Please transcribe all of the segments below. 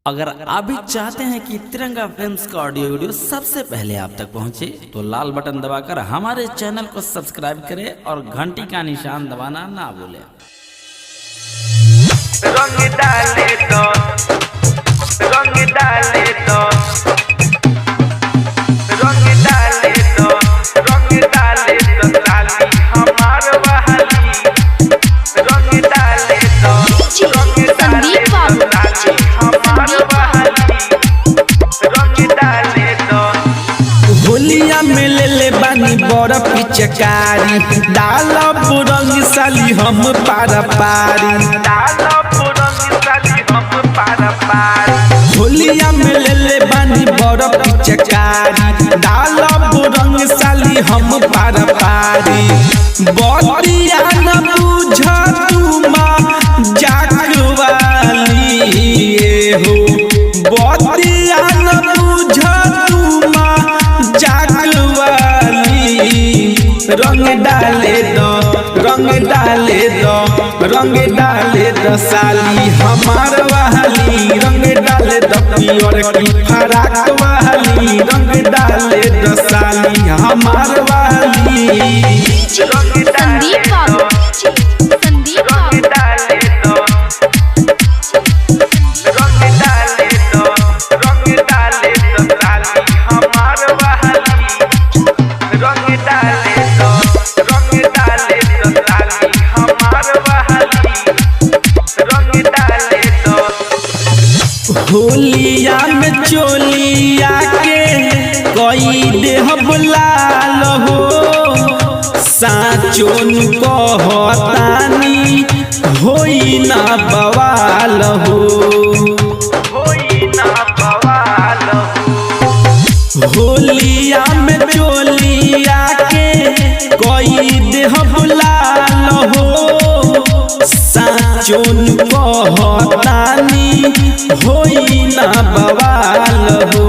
अगर आप भी चाहते हैं कि तिरंगा फिल्म्स का ऑडियो वीडियो सबसे पहले आप तक पहुंचे, तो लाल बटन दबाकर हमारे चैनल को सब्सक्राइब करें और घंटी का निशान दबाना ना भूलें। रंग डाले तो रंग डाले तो रंग डाले तो रंग डाले तो लाली हमार बहाली रंग डाले तो रंग डाले तो लाली हमार बहाली रंग डाले तो होलिया में ले ले बानी बड़ पिचकारी डालब रंग साली हम पार पारी होलिया में ले ले बानी बड़ पिचकारी डालब रंग साली हम पार पारी बतिया न बुझ तू माँ जागवाली हो बतिया न बुझ तू माँ जागवाली रंग डाले दो रंग डाले दो रंग डाले दो साली हमार वाली रंग डाले दो पियर की फराक वाली रंग डाले दो साली हमार वाली संदीप बाबू संदीप रंग डाले तो रंग डाले तो रंग डाले तो लाली हमार बहाली रंग डाले तो रंग डाले तो लाली हमार बहाली रंग डाले तो होलिया में चोलिया के कोई देह बुलाल हो साचोन कहतानी होई ना बवाल हो होई ना बवाल हो होलिया में चोलिया के कोई देह बुलाल हो साचोन कहतानी होई ना बवाल हो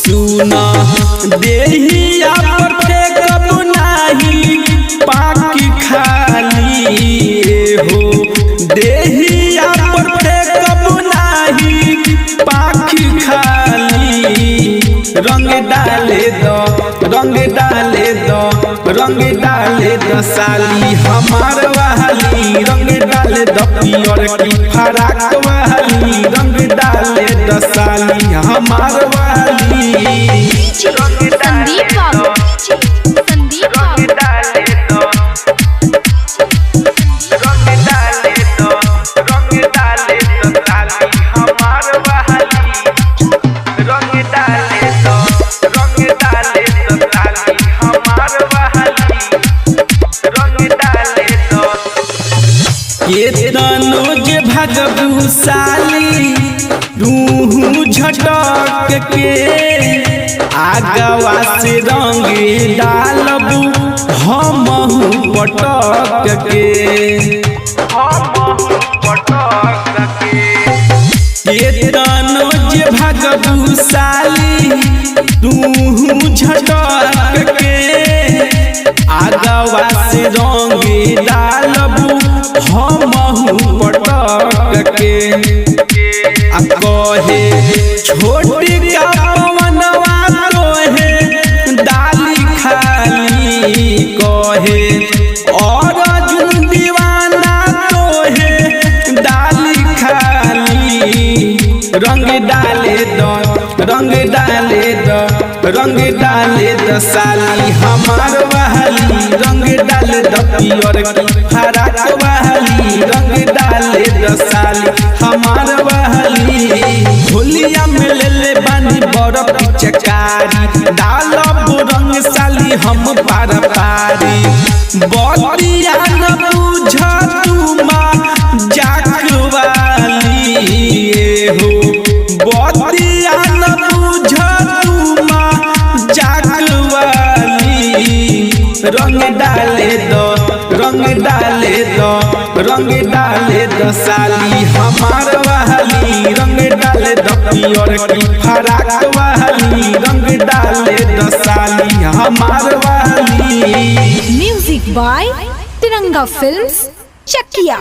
सुना देहिया पर फेंकब नाही पाकी खाली हो देहिया पर फेंकब नाही पाकी खाली रंग डाले दो रंग डाले दो रंग डाले दो साली हमार वाली रंग डाले दो पियर की फराक वाली रंग डाले दो साली हमार वाली संदीप बाबू संदीप रंग डाले तो रंग डाले तो रंग डाले तो लाली हमार बहाली रंग डाले तो रंग डाले तो लाली हमार बहाली रंग डाले तो केतनो जे भगबू साली रूह झटक के आगवा से रंग डालबू हमहू पटक के हम पटक के केतनो जे भगबू साली रूह झटक के आगवा से रंग डालबू हमहू पटक के आ कहे छोटी का पवनवा तोहे डाली खाली कहे और अर्जुन दीवाना तोहे डाली खाली रंग डाले दो रंग डाले दो रंग डाले दो साली हमार वाली रंग डाले दो पियर की फराक वाली रंग डाले दो साली हमार वाली होलिया में ले ले बानी बड़ पिचकारी डालब रंग साली हम पार पारी बतिया न बुझ तू माँ जागवाली हो बतिया न बुझ तू माँ जागवाली रंग डाले दो रंग डाले दो रंग डाले दो साली हमार वाली रंग डाले दो पियर की फराक वाली रंग डाले दो साली हमार वाली। म्यूजिक बाय तिरंगा फिल्म्स चकिया।